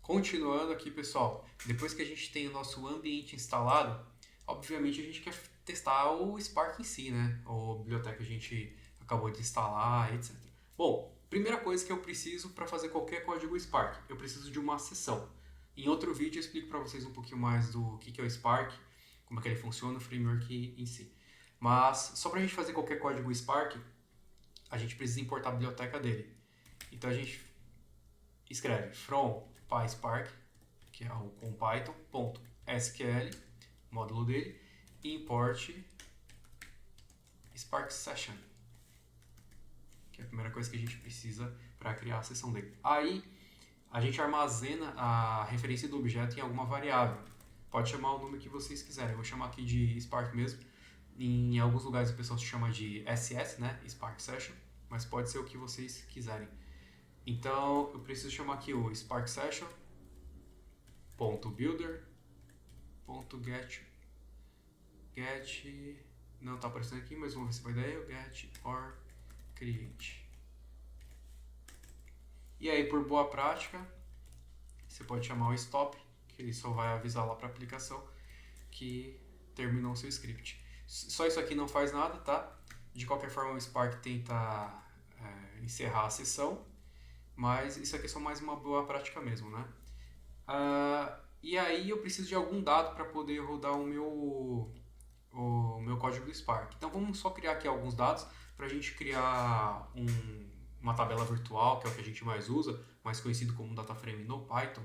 Continuando aqui, pessoal, depois que a gente tem o nosso ambiente instalado, obviamente a gente quer testar o Spark em si, né? Ou a biblioteca que a gente acabou de instalar, etc. Bom, primeira coisa que eu preciso para fazer qualquer código Spark, eu preciso de uma sessão. Em outro vídeo eu explico para vocês um pouquinho mais do que é o Spark, como é que ele funciona, o framework em si. Mas só para a gente fazer qualquer código Spark, a gente precisa importar a biblioteca dele. Então a gente escreve from PySpark, que é o com Python.sql, módulo dele, e import Spark Session, que é a primeira coisa que a gente precisa para criar a sessão dele. Aí a gente armazena a referência do objeto em alguma variável. Pode chamar o nome que vocês quiserem. Eu vou chamar aqui de Spark mesmo. Em alguns lugares o pessoal chama de SS, né? Spark Session, mas pode ser o que vocês quiserem. Então eu preciso chamar aqui o Spark Session .builder.get não está aparecendo aqui, mas vamos ver se vai dar get or create. E aí, por boa prática, você pode chamar o stop, que ele só vai avisar lá para a aplicação que terminou o seu script. Só isso aqui não faz nada, tá? De qualquer forma, o Spark tenta encerrar a sessão, mas isso aqui é só mais uma boa prática mesmo, né? E aí eu preciso de algum dado para poder rodar o meu código do Spark. Então vamos só criar aqui alguns dados para a gente criar uma tabela virtual, que é o que a gente mais usa, mais conhecido como DataFrame no Python.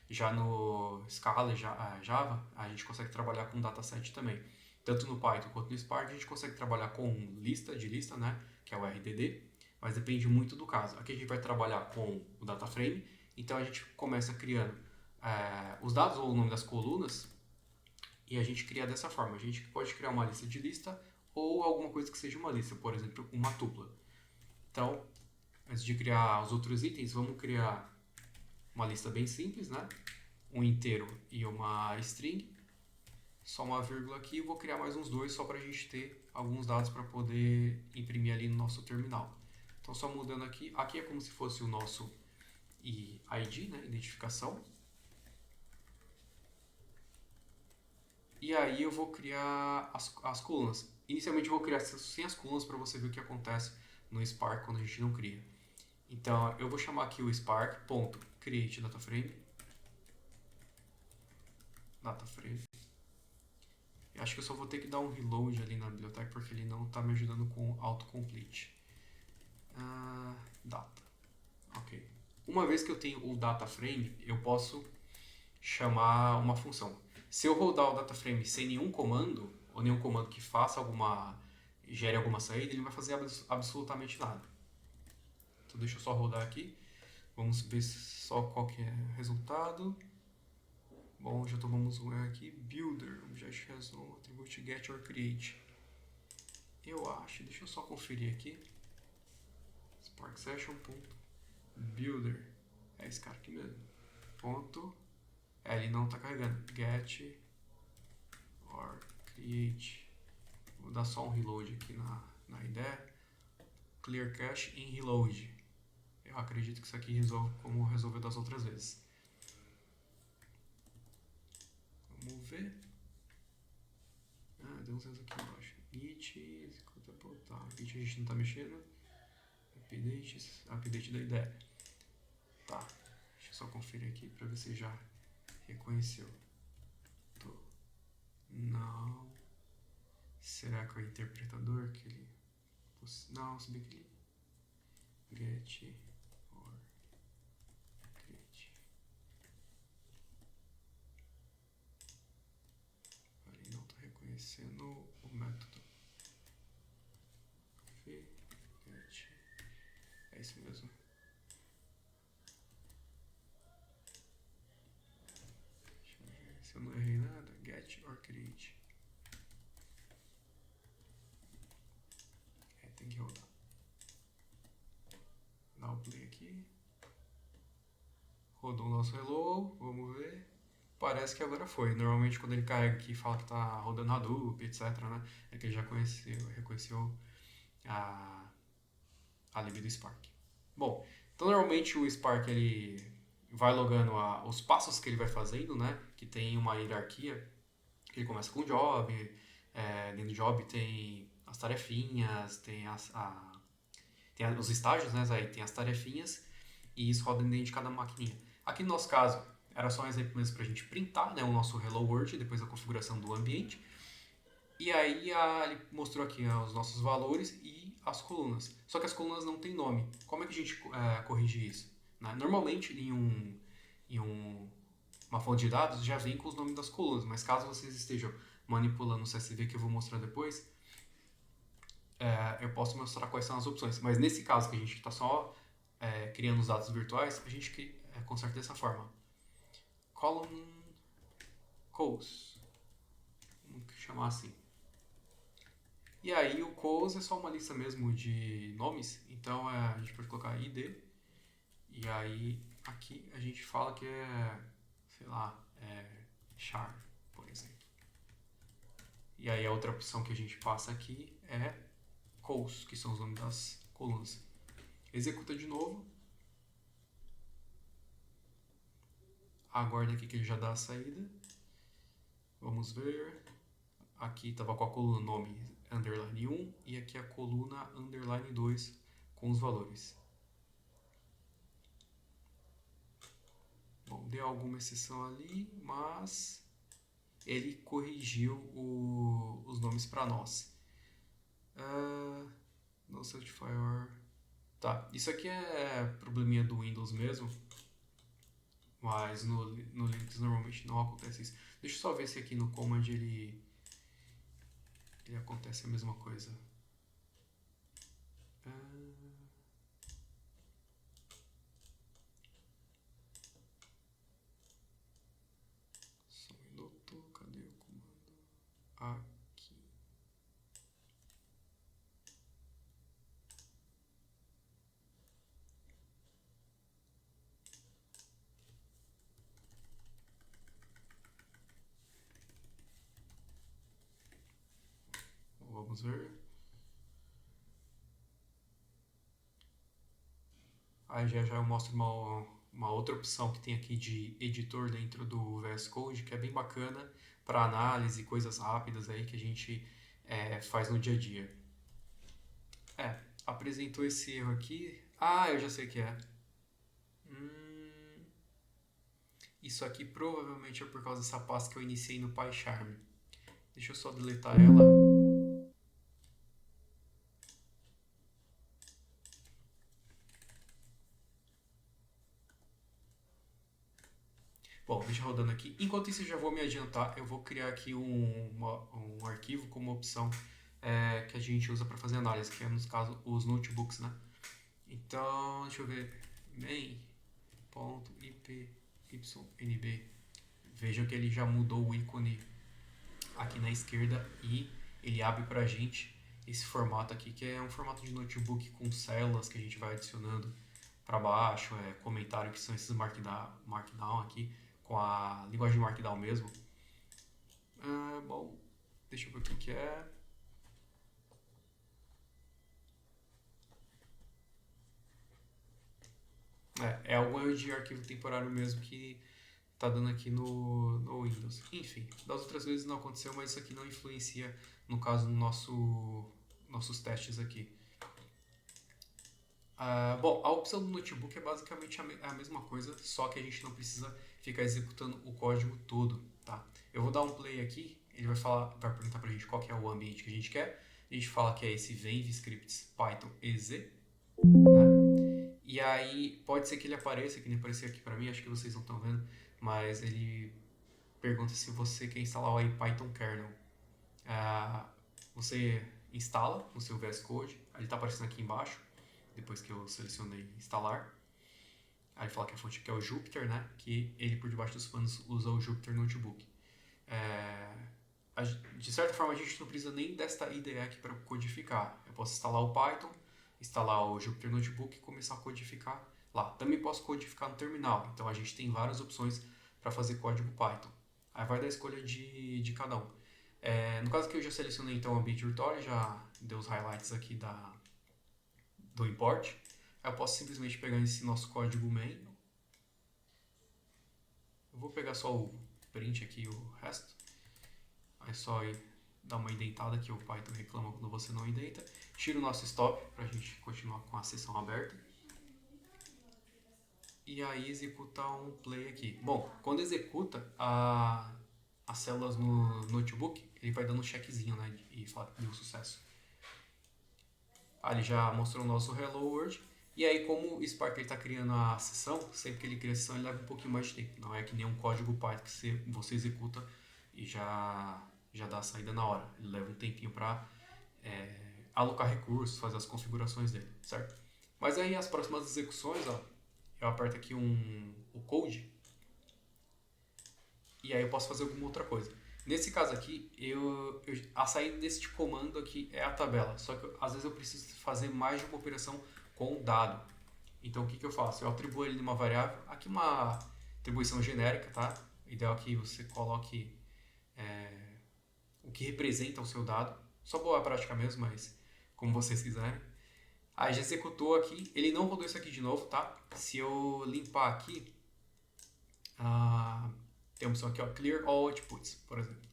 Já no Scala, Java, a gente consegue trabalhar com dataset também. Tanto no Python quanto no Spark, a gente consegue trabalhar com lista, né, que é o RDD, mas depende muito do caso. Aqui a gente vai trabalhar com o DataFrame, então a gente começa criando os dados ou o nome das colunas, e a gente cria dessa forma. A gente pode criar uma lista de lista ou alguma coisa que seja uma lista, por exemplo, uma tupla. Então, antes de criar os outros itens, vamos criar uma lista bem simples, né? Um inteiro e uma string. Só uma vírgula aqui e vou criar mais uns dois só para a gente ter alguns dados para poder imprimir ali no nosso terminal. Então, só mudando aqui. Aqui é como se fosse o nosso ID, né? Identificação. E aí eu vou criar as colunas. Inicialmente eu vou criar sem as colunas para você ver o que acontece no Spark quando a gente não cria. Então eu vou chamar aqui o Spark.createDataFrame. Dataframe. Eu acho que eu só vou ter que dar um reload ali na biblioteca porque ele não está me ajudando com autocomplete. Data. Ok. Uma vez que eu tenho o DataFrame, eu posso chamar uma função. Se eu rodar o DataFrame sem nenhum comando, ou nenhum comando que gere alguma saída, ele não vai fazer absolutamente nada. Então deixa eu só rodar aqui. Vamos ver só qual que é o resultado. Bom, já tomamos um erro aqui. Builder, Object has no attribute get or create. Eu acho, deixa eu só conferir aqui. Spark Session.builder. É esse cara aqui mesmo. Ele não está carregando. Get or create. Vou dar só um reload aqui na ideia. Clear cache em reload. Eu acredito que isso aqui resolve como resolveu das outras vezes. Vamos ver. Deu uns erros aqui embaixo. Git, tá. Git a gente não está mexendo. Update da ideia. Tá. Deixa eu só conferir aqui para ver se já reconheceu. Não. Será que é o interpretador que ele... Não, se bem que ele... Get or create. Ele não está reconhecendo o método. Get. É isso mesmo. Deixa eu ver se eu não errei nada. Get or create. Tem que rodar. Dá o play aqui. Rodou o nosso hello. Vamos ver. Parece que agora foi. Normalmente quando ele carrega aqui e fala que está rodando Hadoop, etc, né? É que ele já reconheceu a lib do Spark. Bom, então normalmente o Spark ele vai logando os passos que ele vai fazendo, né? Que tem uma hierarquia. Ele começa com o job, dentro do job tem as tarefinhas, tem os estágios, né? Aí tem as tarefinhas e isso roda dentro de cada maquininha. Aqui no nosso caso, era só um exemplo mesmo para a gente printar, né? O nosso Hello World, depois a configuração do ambiente. E aí ele mostrou aqui os nossos valores e as colunas. Só que as colunas não têm nome. Como é que a gente corrige isso? Né? Normalmente uma fonte de dados já vem com os nomes das colunas, mas caso vocês estejam manipulando o CSV que eu vou mostrar depois, eu posso mostrar quais são as opções. Mas nesse caso que a gente está só criando os dados virtuais, a gente conserta dessa forma. Column Cos, vamos chamar assim. E aí o cos é só uma lista mesmo de nomes, então a gente pode colocar id, e aí aqui a gente fala que sei lá, char, por exemplo. E aí a outra opção que a gente passa aqui é cos, que são os nomes das colunas. Executa de novo. Aguarda aqui que ele já dá a saída. Vamos ver. Aqui estava com a coluna nome underline 1 e aqui a coluna underline 2 com os valores. Bom, deu alguma exceção ali, mas ele corrigiu os nomes para nós. No certifier. Tá, isso aqui é probleminha do Windows mesmo, mas no Linux normalmente não acontece isso. Deixa eu só ver se aqui no Command ele acontece a mesma coisa. Só um minuto, cadê o comando? Aqui. Vamos ver. Aí já eu mostro uma outra opção que tem aqui de editor dentro do VS Code, que é bem bacana para análise, coisas rápidas aí que a gente faz no dia a dia. Apresentou esse erro aqui. Eu já sei o que é. Isso aqui provavelmente é por causa dessa pasta que eu iniciei no PyCharm. Deixa eu só deletar ela. Bom, deixa rodando aqui. Enquanto isso, eu já vou me adiantar. Eu vou criar aqui um arquivo como opção que a gente usa para fazer análise, que é, nos casos, os notebooks, né? Então, deixa eu ver. main.ipynb. Vejam que ele já mudou o ícone aqui na esquerda e ele abre pra gente esse formato aqui, que é um formato de notebook com células que a gente vai adicionando para baixo, comentário, que são esses markdown aqui, com a linguagem de markdown mesmo. Bom, deixa eu ver o que é. É algo de arquivo temporário mesmo que tá dando aqui no Windows. Enfim, das outras vezes não aconteceu, mas isso aqui não influencia, no caso, no nossos testes aqui. Bom, a opção do notebook é basicamente a mesma coisa, só que a gente não precisa ficar executando o código todo, tá? Eu vou dar um play aqui, ele vai perguntar pra gente qual que é o ambiente que a gente quer. A gente fala que é esse Venv Scripts Python EZ, né? E aí pode ser que ele apareça, que nem apareceu aqui pra mim, acho que vocês não estão vendo, mas ele pergunta se você quer instalar o Python kernel. Você instala no seu VS Code, ele está aparecendo aqui embaixo, depois que eu selecionei instalar. Aí ele fala que a fonte aqui é o Jupyter, né? Que ele por debaixo dos panos usa o Jupyter Notebook. De certa forma a gente não precisa nem desta IDE aqui para codificar. Eu posso instalar o Python, instalar o Jupyter Notebook e começar a codificar lá. Também posso codificar no terminal, então a gente tem várias opções para fazer código Python. Aí vai da escolha de cada um. No caso que eu já selecionei então o ambiente virtual, já deu os highlights aqui do import. Aí eu posso simplesmente pegar esse nosso código main Eu vou pegar só o print aqui e o resto. Aí só dar uma indentada que o Python reclama quando você não indenta. Tira o nosso stop para a gente continuar com a sessão aberta. E aí executar um play aqui. Bom, quando executa as células no notebook, ele vai dando um checkzinho, né? E fala que deu sucesso. Ali já mostrou o nosso Hello World. E aí, como o Spark está criando a sessão, sempre que ele cria a sessão, ele leva um pouquinho mais de tempo. Não é que nem um código Python que você executa e já dá a saída na hora. Ele leva um tempinho para alocar recursos, fazer as configurações dele, certo? Mas aí, as próximas execuções, ó, eu aperto aqui o code e aí eu posso fazer alguma outra coisa. Nesse caso aqui, a saída desse comando aqui é a tabela, só que às vezes eu preciso fazer mais de uma operação com o dado. Então o que eu faço? Eu atribuo ele numa variável, aqui uma atribuição genérica, tá? O ideal é que você coloque o que representa o seu dado, só boa prática mesmo, mas como vocês quiserem. Aí já executou aqui, ele não rodou isso aqui de novo, tá? Se eu limpar aqui, tem a opção aqui, ó, Clear All Outputs, por exemplo.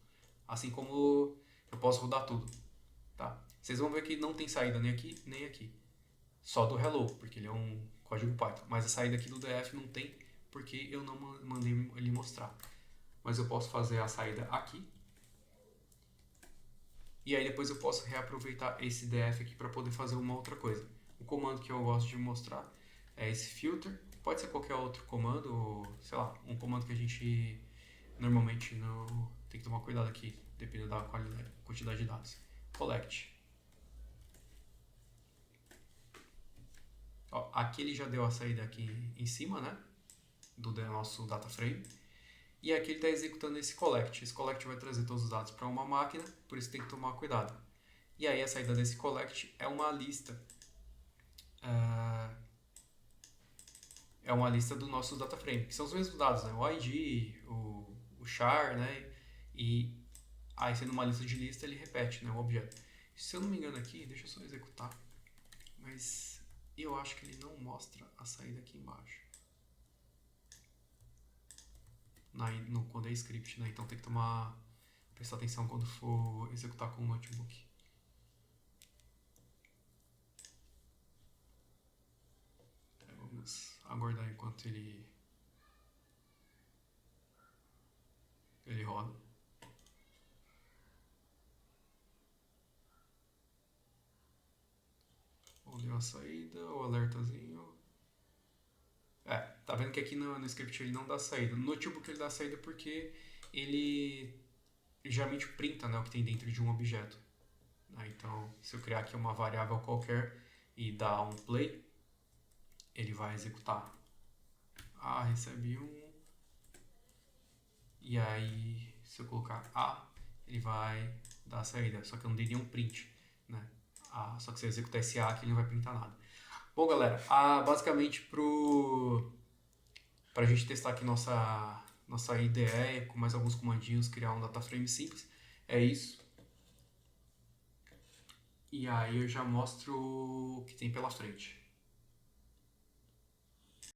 Assim como eu posso rodar tudo, tá? Vocês vão ver que não tem saída nem aqui, nem aqui. Só do Hello, porque ele é um código Python. Mas a saída aqui do DF não tem, porque eu não mandei ele mostrar. Mas eu posso fazer a saída aqui. E aí depois eu posso reaproveitar esse DF aqui para poder fazer uma outra coisa. O comando que eu gosto de mostrar é esse filter. Pode ser qualquer outro comando, ou, sei lá, um comando que a gente normalmente tem que tomar cuidado aqui, dependendo da quantidade de dados. Collect. Ó, aqui ele já deu a saída aqui em cima, né? Do nosso data frame. E aqui ele está executando esse collect. Esse collect vai trazer todos os dados para uma máquina, por isso tem que tomar cuidado. E aí a saída desse collect é uma lista. É uma lista do nosso data frame, que são os mesmos dados, né? O ID, o char, né? E aí sendo uma lista de lista, ele repete, né? O objeto. Se eu não me engano aqui, deixa eu só executar. Mas eu acho que ele não mostra a saída aqui embaixo. Quando é script, né? Então tem que prestar atenção quando for executar com o notebook. Então, vamos aguardar enquanto ele roda. Bom, deu a saída, o alertazinho. Tá vendo que aqui no script ele não dá saída. No notebook ele dá saída porque ele geralmente printa, né, o que tem dentro de um objeto. Então, se eu criar aqui uma variável qualquer e dar um play, ele vai executar. Recebi um. E aí, se eu colocar ele vai dar a saída. Só que eu não dei nenhum print, né? Só que se eu executar esse aqui, ele não vai printar nada. Bom, galera, basicamente pra gente testar aqui nossa IDE com mais alguns comandinhos, criar um data frame simples, é isso. E aí eu já mostro o que tem pela frente.